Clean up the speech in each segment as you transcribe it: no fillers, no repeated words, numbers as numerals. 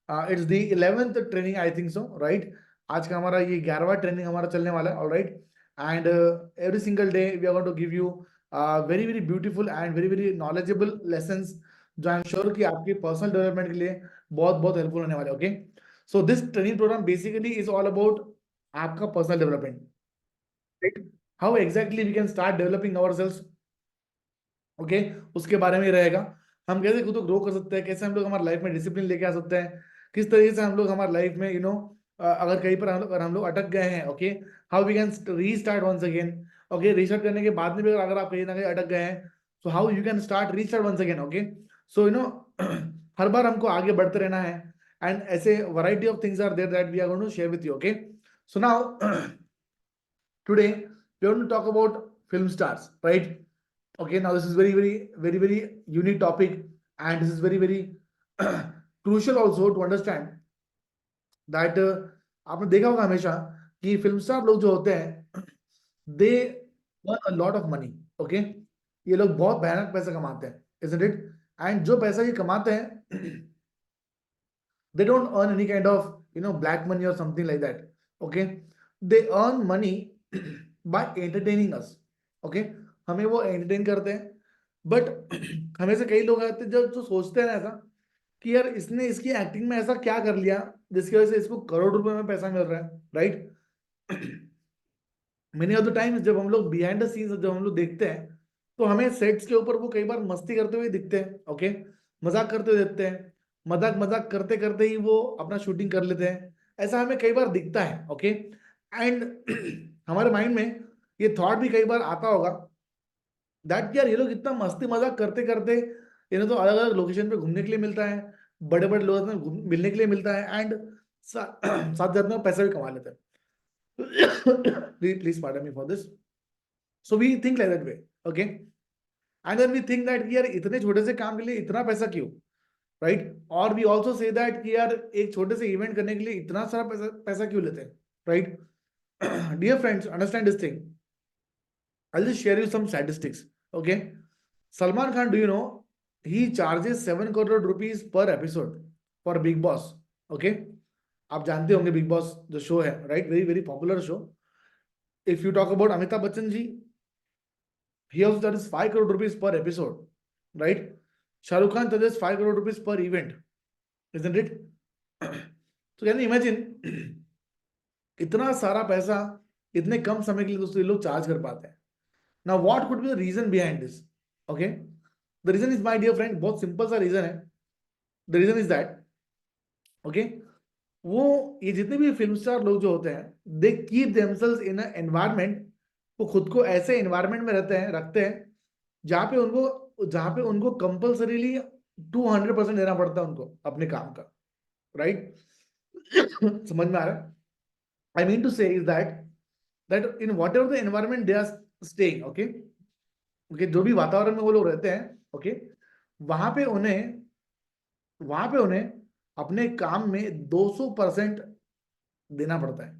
It's the 11th training I think so, right. आज का हमारा ये 11वां ट्रेनिंग हमारा चलने वाला है, alright. And every single day we are going to give you very very beautiful and very very knowledgeable lessons, जो I am sure कि आपकी पर्सनल डेवलपमेंट के लिए बहुत बहुत हेल्पफुल होने वाले। Okay, so this training program basically is all about आपका personal development, right. How exactly we can start developing our sales, okay, उसके बारे में ही रहेगा। हम कैसे खुद को ग्रो कर सकते हैं, कैसे हम लोग हमारे लाइफ में डिसिप्लिन लेके आ सकते हैं, किस तरीके से हम लोग हमारे लाइफ में अगर कहीं पर हम लोग अटक गए हैं, okay, how we can restart once again. Okay, restart करने के बाद में भी अगर आप कहीं ना कहीं अटक गए हैं, so how you can start restart once again. Okay, so हर बार हमको आगे बढ़ते रहना है, एंड ऐसे variety of things are there that we are going to share with you. Okay, so now today we are going to talk about film stars, right. Okay, now this is very very very very unique topic, and this is very very crucial also to understand that आपने देखा होगा हमेशा कि film star लोग जो होते हैं they earn a lot of money. Okay, ये लोग बहुत भयानक पैसा कमाते हैं, isn't it? एंड जो पैसा ये कमाते हैं they don't earn any kind of black money or something like that. Okay, they earn money by entertaining us. Okay, हमें वो एंटरटेन करते हैं, बट हमें से कई लोग आते हैं जो सोचते हैं ना ऐसा कि यार इसने इसकी एक्टिंग में ऐसा क्या कर लिया जिसकी वजह से इसको करोड़ रुपए में पैसा मिल रहा है, right. Many of the times जब हम लोग बिहाइंड द सीन्स जब हम लोग देखते हैं, तो हमें सेट्स के ऊपर वो कई बार मस्ती करते हुए दिखते हैं, ओके, मजाक करते हुए दिखते हैं, मजाक मजाक करते करते ही वो अपना शूटिंग कर लेते हैं, ऐसा हमें कई बार दिखता है। ओके, एंड हमारे माइंड में ये थॉट भी कई बार आता होगा दैट यार ये लोग इतना मस्ती मजाक करते करते इन्हें तो अलग अलग लोकेशन पे घूमने के लिए मिलता है, बड़े बड़े लोगों से मिलने के लिए मिलता है, एंड साथ साथ में पैसा भी कमा लेते हैं। Please pardon me for this. So we think like that way, okay? And then we think that कि यार इतने छोटे से काम के लिए इतना पैसा क्यों, right? और we also say that कि यार एक छोटे से इवेंट करने के लिए इतना सारा पैसा क्यों लेते हैं, right? Dear friends, understand this thing. I'll just share you some statistics, okay? Salman Khan, do you know he charges 7 crore rupees per episode for Big Boss, okay? आप जानते होंगे बिग बॉस जो शो है, right, very very popular show. If you talk about Amitabh Bachchan ji, he also charges 5 crore rupees per episode, right? Shah Rukh Khan charges 5 crore rupees per event, isn't it? So can you imagine इतना सारा पैसा इतने कम समय के लिए दोस्तों ये लोग चार्ज कर पाते हैं। Now what could be the reason behind this? Okay, the reason is, my dear friend, बहुत सिंपल सा रीजन है। The reason is that, okay, वो ये जितने भी फिल्म स्टार लोग जो होते हैं they keep themselves in a environment, वो खुद को ऐसे एनवायरनमेंट में रखते हैं जहां पे उनको कंपल्सरीली 200% देना पड़ता है उनको अपने काम का, राइट। समझ में आ रहा है? I mean to say is that in whatever the environment they are staying, okay okay, जो भी वातावरण में वो लोग रहते हैं, ओके, वहां पे उन्हें अपने काम में 200% देना पड़ता है।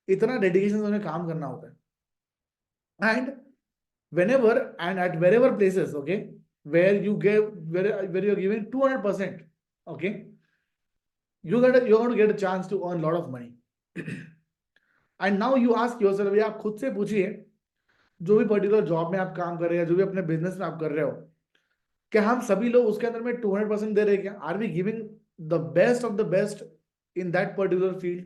इतना डेडिकेशन से उन्हें काम करना होता है। And whenever and at wherever places, okay, where you give where you're giving 200%, okay, you're going to get a chance to earn a lot of money. And now you ask yourself, आप खुद से पूछिए, जो भी particular job में आप काम कर रहे हैं, जो भी अपने बिजनेस में आप कर रहे हो, क्या हम सभी लोग उसके अंदर में 200% दे रहे हैं क्या? Are we giving the best of the best in that particular field?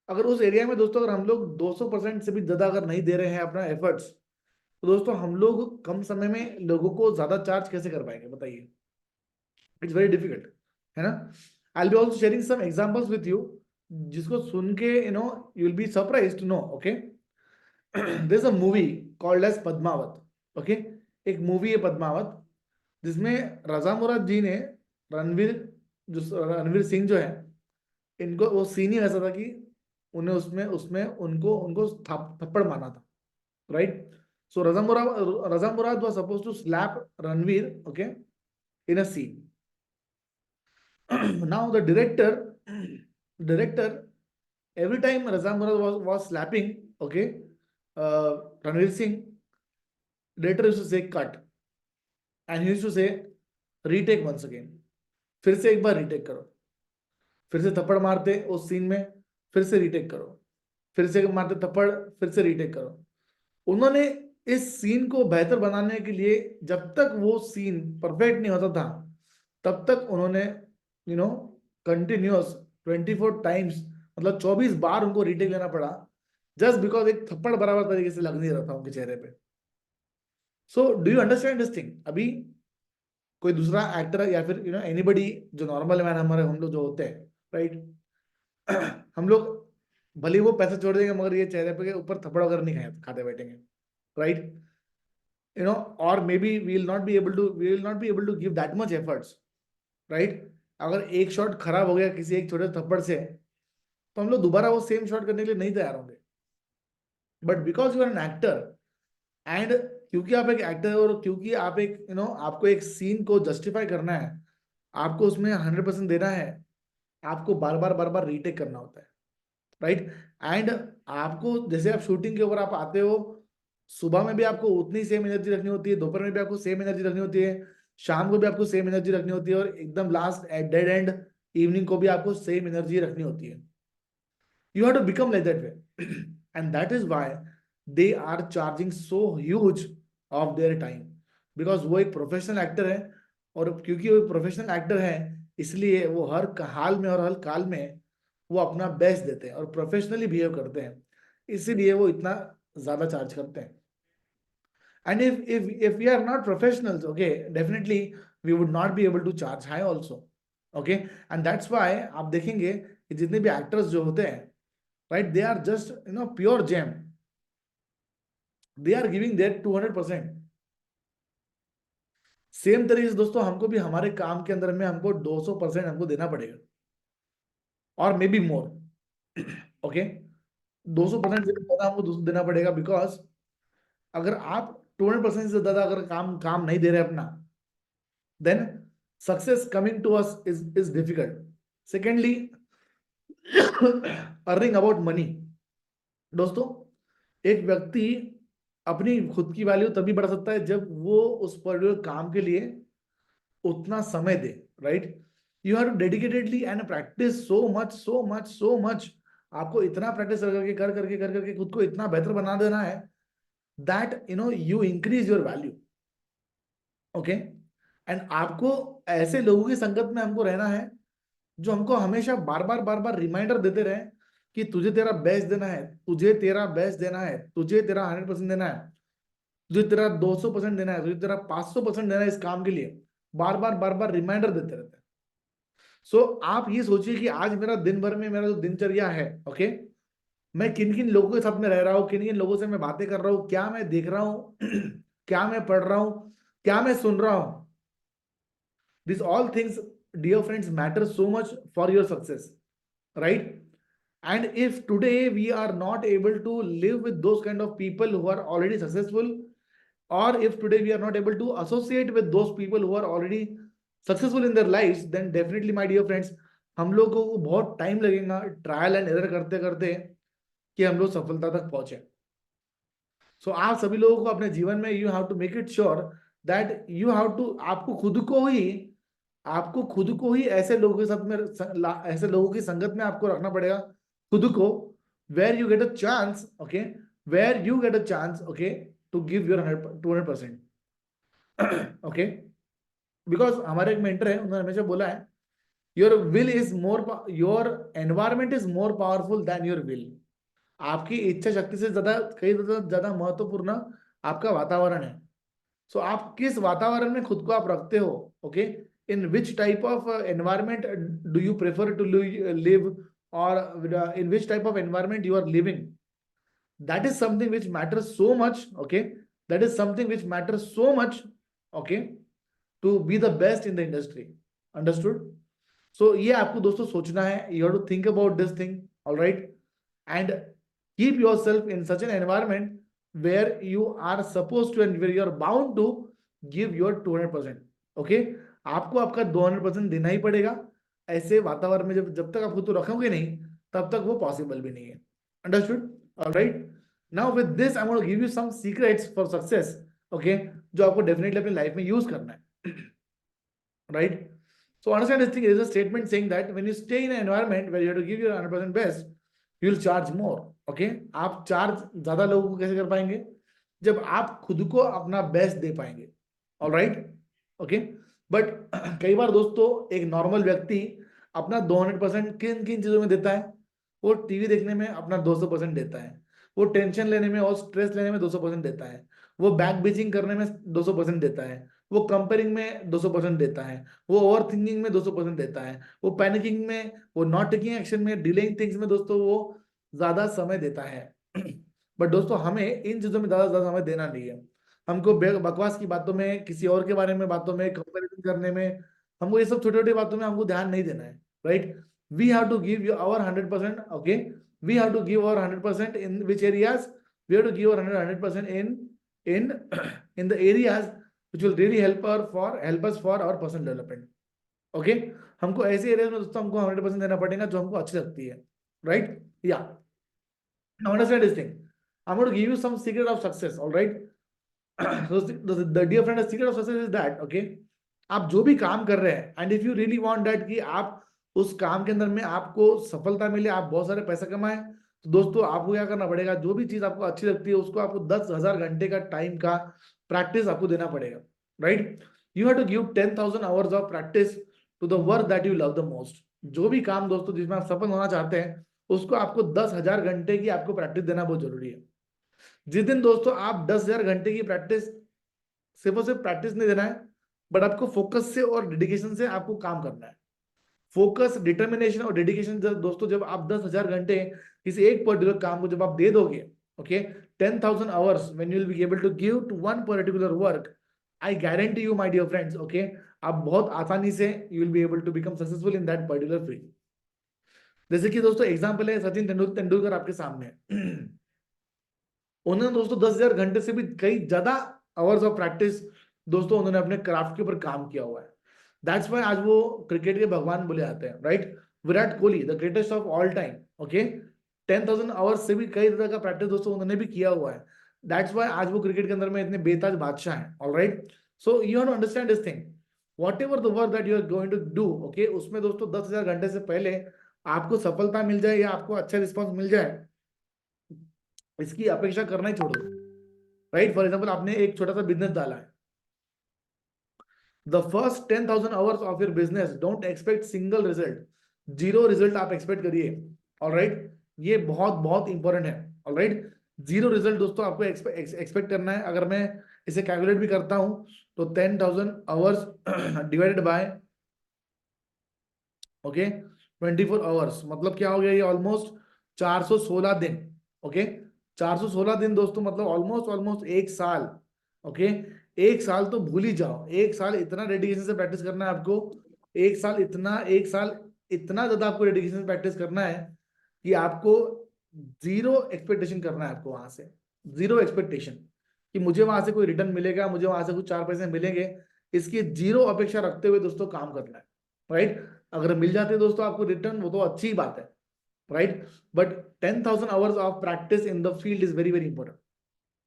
अगर उस एरिया में दोस्तों अगर हम लोग 200% से भी ज्यादा अगर नहीं दे रहे हैं अपना एफर्ट्स, तो दोस्तों हम लोग कम समय में लोगों को ज्यादा चार्ज कैसे कर पाएंगे, बताइए? इट्स वेरी डिफिकल्ट, है ना? I will be also sharing some examples with you, जिसको सुन के you will be surprised to know, okay. There is a movie called as Padmavat, okay, एक मूवी है पद्मावत, जिसमें रजा मुराद जी ने रणवीर रणवीर सिंह जो है, इनको वो सीन ही ऐसा था कि उन्हें उसमें उसमें उनको उनको थप्पड़ मारना था, right. So Raza Murad was supposed to slap Ranveer, okay, in a scene. Now the director, every time Raza Murad was slapping, okay, Ranveer Singh, director used to say cut, and he used to say retake once again. फिर से एक बार retake करो. फिर से थप्पड़ मारते उस scene में, फिर से रीटेक करो, फिर से मारते थप्पड़, फिर से रीटेक करो। उन्होंने इस सीन को बेहतर बनाने के लिए, जब तक वो सीन परफेक्ट नहीं होता था तब तक उन्होंने कंटिन्यूअस 24 टाइम्स, मतलब 24 बार उनको रीटेक लेना पड़ा, जस्ट बिकॉज एक थप्पड़ बराबर तरीके से लग नहीं रहा था उनके चेहरे पे। So do you understand this thing? अभी कोई दूसरा एक्टर या फिर एनीबडी जो नॉर्मल मैन, हमारे हम लोग जो होते हैं, राइट, हम लोग भले ही वो पैसे छोड़ देंगे मगर ये चेहरे पे के ऊपर थप्पड़ वगैरह नहीं खाते बैठेंगे, right? or maybe we will not be able to give that much efforts, right? अगर एक शॉट खराब हो गया किसी एक छोटे थप्पड़ से, तो हम लोग दोबारा वो सेम शॉट करने के लिए नहीं तैयार होंगे। But because you are an actor, and क्योंकि आप एक एक्टर और क्योंकि आप एक आपको एक सीन को जस्टिफाई करना है, आपको उसमें 100% देना है, आपको बार बार रीटेक करना होता है, राइट? एंड आपको जैसे आप शूटिंग के ऊपर आप आते हो, सुबह में भी आपको उतनी सेम एनर्जी रखनी होती है, दोपहर में भी आपको सेम एनर्जी रखनी होती है, शाम को भी आपको सेम एनर्जी रखनी होती है, और एकदम last at dead end evening को भी आपको सेम एनर्जी रखनी होती है। You have to become like that way. And that is why they are charging so huge of their time, because वो एक प्रोफेशनल एक्टर है, और क्योंकि वो प्रोफेशनल एक्टर है इसलिए वो हर हाल में और हर काल में वो अपना बेस्ट देते हैं और प्रोफेशनली बिहेव करते हैं, इसीलिए वो इतना ज्यादा चार्ज करते हैं। And if we are not professionals, okay, definitely we would not be able to charge high also, okay? And that's why आप देखेंगे कि जितने भी एक्टर्स जो होते हैं, right, they are just pure gem, they are giving their 200%। Same तरीके से दोस्तों हमको भी हमारे काम के अंदर में हमको 200% हमको देना पड़ेगा, और मे बी मोर, ओके? 200% से ज्यादा हमको देना पड़ेगा, बिकॉज अगर आप 200% से ज्यादा अगर काम नहीं दे रहे अपना, then success coming to us is difficult. Secondly, earning about money। दोस्तों, एक व्यक्ति अपनी खुद की वैल्यू तभी बढ़ा सकता है जब वो उस पर्टिकुलर काम के लिए उतना समय दे, right? You have to dedicatedly and practice so much. आपको इतना प्रैक्टिस कर करके खुद को इतना बेहतर बना देना है that you increase your value, okay? And आपको ऐसे लोगों की संगत में हमको रहना है जो हमको हमेशा बार बार रिमाइंडर देते रहे कि तुझे तेरा बेस्ट देना है, तुझे तेरा बेस्ट देना है, तुझे तेरा 100% देना है, तुझे तेरा 200% देना है, तुझे तेरा 500% देना है इस काम के लिए। बार बार रिमाइंडर देते रहते हैं। सो आप ये सोचिए कि आज मेरा दिन भर में मेरा जो दिनचर्या है, ओके, मैं किन किन लोगों के साथ में रह रहा हूँ, किन किन लोगों से मैं बातें कर रहा हूँ, क्या मैं देख रहा हूँ, क्या मैं पढ़ रहा हूँ, क्या मैं सुन रहा हूँ। These all things, dear friends, matter so much for your success, right? And if today we are not able to live with those kind of people who are already successful, or if today we are not able to associate with those people who are already successful in their lives, then definitely, my dear friends, हम लोगों को बहुत time लगेगा trial and error करते करते कि हम लोग सफलता तक पहुंचे। सो आप सभी लोगों को अपने जीवन में you have to make it sure that you have to, आपको खुद को ही ऐसे लोगों के साथ में ऐसे लोगों की संगत में आपको रखना पड़ेगा खुद को, where you get a chance, okay, where you get a chance, okay, to give your 200%, okay? Because हमारे एक मेंटर है, उन्होंने हमेशा बोला है, your will is more, your environment is more powerful than your will. आपकी इच्छा शक्ति से ज्यादा, कई ज्यादा महत्वपूर्ण आपका वातावरण है। सो आप किस वातावरण में खुद को आप रखते हो, okay? in which type of environment do you prefer to live, or in which type of environment you are living, that is something which matters so much, okay? That is something which matters so much, okay, to be the best in the industry, understood? So ये आपको दोस्तों सोचना है, you have to think about this thing, all right? And keep yourself in such an environment where you are supposed to and where you are bound to give your 200%, okay? आपको आपका 200% देना ही पड़ेगा। ऐसे वातावरण में जब तक आप खुद को रखोगे नहीं, तब तक वो पॉसिबल भी नहीं है, understood? Alright, now with this I am going to give you some secrets for success, okay, जो आपको डेफिनेटली अपनी लाइफ में यूज करना है, right? So understand this thing, there is a statement saying that when you stay in an environment where you have to give your 100% best, you will charge more. Okay, आप charge ज्यादा लोगों को कैसे कर पाएंगे? जब आप खुद को अपना बेस्ट दे पाएंगे. All right, okay. बट कई बार दोस्तों एक नॉर्मल व्यक्ति अपना 200% किन किन चीजों में देता है? वो टीवी देखने में अपना 200% देता है, वो टेंशन लेने में और स्ट्रेस लेने में 200% देता है, वो बैक बीचिंग करने में 200% देता है, वो कंपेयरिंग में 200% देता है, वो ओवर थिंकिंग में 200% देता है, वो पैनिकिंग में, वो नॉट टेकिंग एक्शन में, डिलेइंग थिंग्स में दोस्तों वो ज्यादा समय देता है. बट दोस्तों हमें इन चीजों में ज्यादा समय देना नहीं है. हमको बकवास की बातों में, किसी और के बारे में बातों में, कंपैरिजन करने में, हमको ये सब छोटी छोटी बातों में हमको ध्यान नहीं देना है. Right, we have to give you our 100%. Okay, we have to give our 100% in which areas? We have to give our 100% in in the areas which will really help us for our personal development. Okay, हमको ऐसे areas में दोस्तों हमको 100% देना पड़ेगा जो हमको अच्छी लगती है. राइट, या now understand this thing. I'm going to give you some secret of success. All right. So the dear friend, the secret of success is that, okay, आप जो भी काम कर रहे हैं, and if you really want that कि आप उस काम के अंदर में आपको सफलता मिले, आप बहुत सारे पैसा कमाएं, तो दोस्तों आपको क्या करना पड़ेगा? जो भी चीज आपको अच्छी लगती है उसको आपको 10,000 घंटे का टाइम का प्रैक्टिस आपको देना पड़ेगा. Right, you have to give 10,000 hours of practice to the work that you love the most. जो भी काम दोस्तों जिसमें आप सफल होना चाहते हैं उसको आपको 10,000 घंटे की आपको प्रैक्टिस देना बहुत जरूरी है. जिस दिन दोस्तों आप 10,000 घंटे की प्रैक्टिस, सिर्फ और सिर्फ प्रैक्टिस नहीं देना है, बट आपको फोकस से और डेडिकेशन से आपको काम करना है. फोकस, डिटर्मिनेशन और डेडिकेशन दोस्तों, जब आप 10,000 घंटे किसी एक पर्टिकुलर काम को जब आप दे दोगे, okay, 10,000 hours when you will be able to give to one particular work, I guarantee you my dear friends, okay, आप बहुत आसानी से you will be able to become successful in that particular field. जैसे कि दोस्तों example है सचिन तेंदुलकर आपके सामने. उन्होंने दोस्तों 10,000 घंटे से भी कई ज्यादा आवर्स ऑफ प्रैक्टिस दोस्तों उन्होंने अपने क्राफ्ट के ऊपर काम किया हुआ है. दैट्स व्हाई आज वो क्रिकेट के भगवान बोले जाते हैं. Right, Virat Kohli the greatest of all time. Okay, 10,000 hours से भी कई तरह का प्रैक्टिस दोस्तों उन्होंने भी किया हुआ है. दैट्स व्हाई आज वो क्रिकेट के अंदर में इतने बेताज बादशाह हैं. Alright, so you have to understand this thing. Whatever the work that you are going to do, okay, उसमें दोस्तों 10,000 घंटे से पहले आपको सफलता मिल जाए या आपको अच्छा रिस्पॉन्स मिल जाए, इसकी अपेक्षा करना ही छोड़ दो. राइट, फॉर एग्जाम्पल आपने एक छोटा सा बिजनेस डाला है. The first 10,000 hours of your business, don't expect single result. Zero result आप एक्सपेक्ट करिए. ऑलराइट, ये बहुत बहुत इंपॉर्टेंट है. ऑलराइट, जीरो रिजल्ट दोस्तों आपको एक्सपेक्ट करना है. अगर मैं इसे कैलकुलेट भी करता हूं तो 10,000 hours divided by, okay, 24 hours, मतलब क्या हो गया? ये ऑलमोस्ट 416 दिन. ओके, 416 दिन दोस्तों, मतलब ऑलमोस्ट एक साल. ओके, एक साल तो भूल ही जाओ. एक साल इतना डेडिकेशन से प्रैक्टिस करना है आपको. एक साल इतना ज्यादा आपको डेडिकेशन से प्रैक्टिस करना है कि आपको जीरो एक्सपेक्टेशन करना है. आपको वहां से जीरो एक्सपेक्टेशन कि मुझे वहां से कोई रिटर्न मिलेगा, मुझे वहां से कुछ 4 पैसे मिलेंगे, इसकी जीरो अपेक्षा रखते हुए दोस्तों काम करना है. राइट, अगर मिल जाते हैं दोस्तों आपको रिटर्न, वो तो अच्छी बात है. Right, but 10,000 hours of practice in the field is very very important.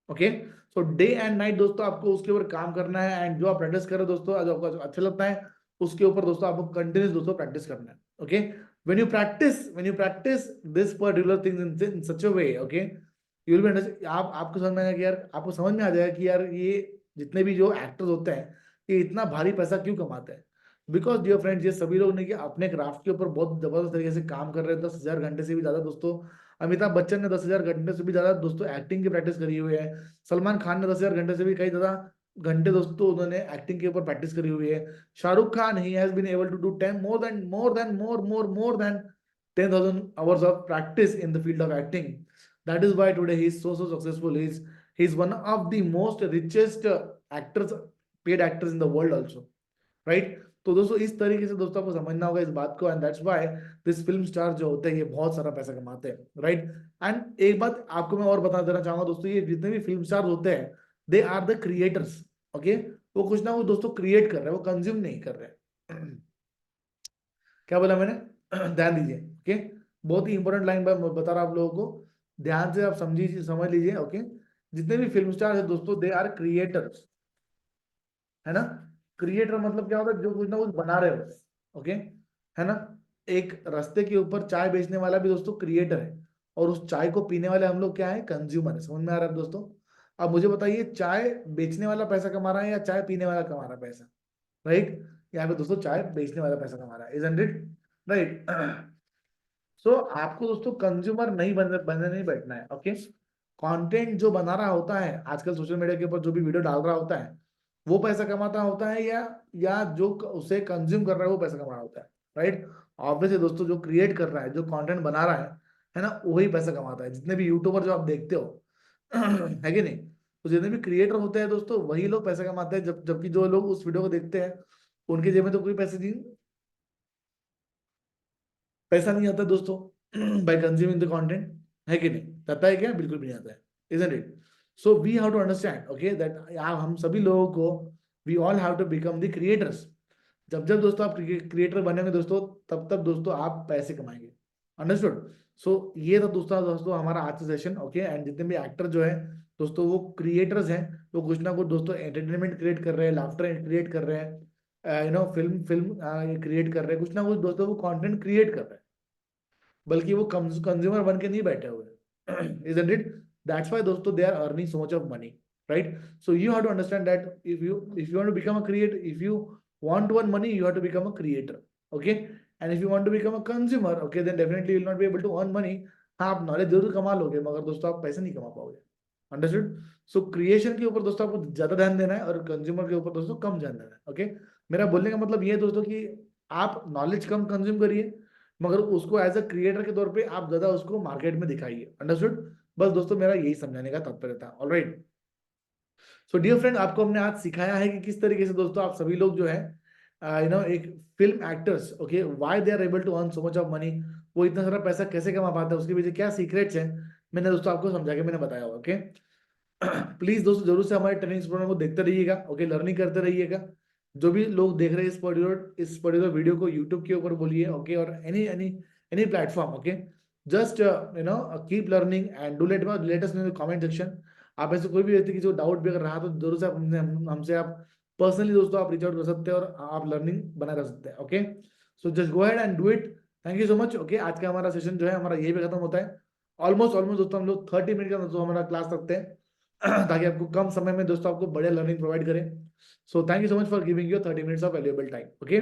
Okay, so day and night दोस्तों आपको उसके ऊपर काम करना है. एंड जो आप प्रैक्टिस कर रहे हो दोस्तों, जो आपको अच्छा लगता है उसके ऊपर दोस्तों आपको कंटिन्यूस दोस्तों प्रैक्टिस करना है. Okay, when you practice this particular things in such a way, okay, you will be understand. आपको समझ में आएगा कि यार, आपको समझ में आ जाएगा कि यार ये जितने भी जो एक्टर्स होते हैं ये इतना भारी पैसा क्यों कमाते हैं. बिकॉज डियर फ्रेंड्स, ये सभी लोग ने कि अपने क्राफ्ट के ऊपर बहुत जबरदस्त तरीके से काम कर रहे हैं. 10,000 घंटे से भी ज्यादा दोस्तों अमिताभ बच्चन ने 10,000 घंटे से भी ज्यादा दोस्तों एक्टिंग की प्रैक्टिस करी हुई है. सलमान खान ने 10,000 घंटे से भी कई ज्यादा घंटे दोस्तों उन्होंने एक्टिंग के ऊपर प्रैक्टिस करी हुई है. Shahrukh Khan, he has been able to do 10 more than 10,000 hours of practice in the field of acting. That is why today he is so successful. He's one of the most richest actors, paid actors in the world also. Right? तो दोस्तों इस तरीके से दोस्तों आपको समझना होगा इस बात को. And that's why this film star जो होते हैं ये बहुत सारा पैसा कमाते हैं. राइट, एंड एक बात आपको मैं और बता देना चाहूंगा दोस्तों, ये जितने भी फिल्म स्टार होते हैं, they are the creators. Okay, वो कुछ ना कुछ दोस्तों क्रिएट कर रहे हैं, वो कंज्यूम नहीं कर रहे. क्या बोला मैंने? ध्यान दीजिए. ओके, बहुत ही इंपॉर्टेंट लाइन बता रहा हूं आप लोगों को, ध्यान से आप समझ लीजिए. ओके, जितने भी फिल्म स्टार है दोस्तों, दे आर क्रिएटर्स, है ना. क्रिएटर मतलब क्या होता है? जो कुछ ना कुछ बना रहे हो. ओके, है ना। एक रास्ते के ऊपर चाय बेचने वाला भी दोस्तों क्रिएटर है, और उस चाय को पीने वाले हम लोग क्या है, कंज्यूमर है। समझ में आ रहा है दोस्तों? अब मुझे बताइए, चाय बेचने वाला पैसा कमा रहा है या चाय पीने वाला कमा रहा है पैसा? राइट, यहाँ पे दोस्तों चाय बेचने वाला पैसा कमा रहा है, इजंट इट? राइट। सो आपको दोस्तों कंज्यूमर नहीं बनने नहीं बैठना है। ओके, कंटेंट जो बना रहा होता है आजकल सोशल मीडिया के ऊपर, जो भी वीडियो डाल रहा होता है, वो पैसा कमाता होता है, या जो उसे कंज्यूम कर रहा है वो पैसा कमा रहा होता है? राइट। ऑब्वियसली दोस्तों, जो क्रिएट कर रहा है, जो कंटेंट बना रहा है ना, वही पैसा कमाता है। जितने भी यूट्यूबर जो आप देखते हो है कि नहीं, तो जितने भी क्रिएटर होते हैं दोस्तों, वही लोग पैसा कमाते हैं, जबकि जो लोग उस वीडियो को देखते हैं उनके जेब में तो कोई पैसा नहीं आता दोस्तों बाय कंज्यूमिंग द कंटेंट, है कि नहीं? आता है क्या? बिल्कुल भी नहीं आता है, isn't it? So we have to understand, okay, that हम सभी लोगों को, we all have to become the creators. जब जब दोस्तों आप क्रिएटर बनेंगे दोस्तों, तब तब दोस्तों आप पैसे कमाएंगे। अंडरस्टूड? सो ये तो दोस्तों दोस्तों हमारा आज का सेशन, ओके। एंड जितने भी एक्टर जो है दोस्तों, वो क्रिएटर्स हैं, वो कुछ ना कुछ दोस्तों एंटरटेनमेंट क्रिएट कर रहे हैं, लाफ्टर क्रिएट कर रहे हैं, फिल्म फिल्म क्रिएट कर रहे हैं, कुछ ना कुछ दोस्तों वो कंटेंट क्रिएट कर रहे हैं, बल्कि वो कंज्यूमर बन के नहीं बैठे हुए। isn't it? That's why दोस्तों they are earning so much of money, right? So you have to understand that if you want to become a creator, if you want to earn money, you have to become a creator, okay? And if you want to become a consumer, okay, then definitely you will not be able to earn money. हाँ, आप knowledge जरूर कमा लोगे, मगर दोस्तों आप पैसे नहीं कमा पाओगे। अंडरस्टूड? सो क्रिएशन के ऊपर दोस्तों आपको ज्यादा ध्यान देना है, और कंज्यूमर के ऊपर दोस्तों कम ध्यान देना है, ओके। मेरा बोलने का मतलब ये है दोस्तों कि आप नॉलेज कम कंज्यूम करिए, मगर उसको एज अ क्रिएटर के तौर पे आप ज्यादा उसको मार्केट में दिखाइए। अंडरस्टूड? बस दोस्तों मेरा यही समझाने का तात्पर्य था। ऑलराइट। सो डियर फ्रेंड, आपको हमने आज सिखाया है कि किस तरीके से दोस्तों आप सभी लोग जो है एक film actors, okay, why they are able to earn so much of money, वो इतना सारा पैसा कैसे कमा पाते हैं, उसके पीछे क्या सीक्रेट्स हैं, मैंने दोस्तों आपको समझा के मैंने बताया, ओके। प्लीज दोस्तों जरूर से हमारे ट्रेनिंग प्रोग्राम को देखते रहिएगा, ओके, लर्निंग करते रहिएगा। जो भी लोग देख रहे हैं इस पर्टिकुलर वीडियो को यूट्यूब के ऊपर बोलिए, ओके, और any any any platform, okay, just keep learning and do let us know in the comment section. आप ऐसे कोई भी व्यक्ति की जो डाउट भी अगर रहा तो जरूर से हमसे आप पर्सनली दोस्तों आप रीच आउट कर सकते हैं, और आप लर्निंग बनाए रख सकते हैं, okay. So just go ahead and do it. Thank you so much, okay. आज का हमारा सेशन जो है हमारा यही पे खत्म होता है। ऑलमोस्ट ऑलमोस्ट दोस्तों हम लोग 30 मिनट का दोस्तों हमारा क्लास रखते हैं ताकि आपको कम समय में दोस्तों आपको बढ़िया लर्निंग प्रोवाइड करें। So thank you so much for giving you 30 minutes of valuable time, okay.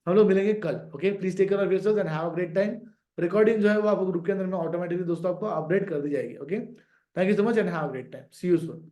हम लोग मिलेंगे कल, okay. Please take care of yourself and have a great time. Recording जो है वो आपको ग्रुप के अंदर में ऑटोमेटिकली दोस्तों आपको अपडेट कर दी जाएगी, okay. Thank you so much and have a great time. See you soon.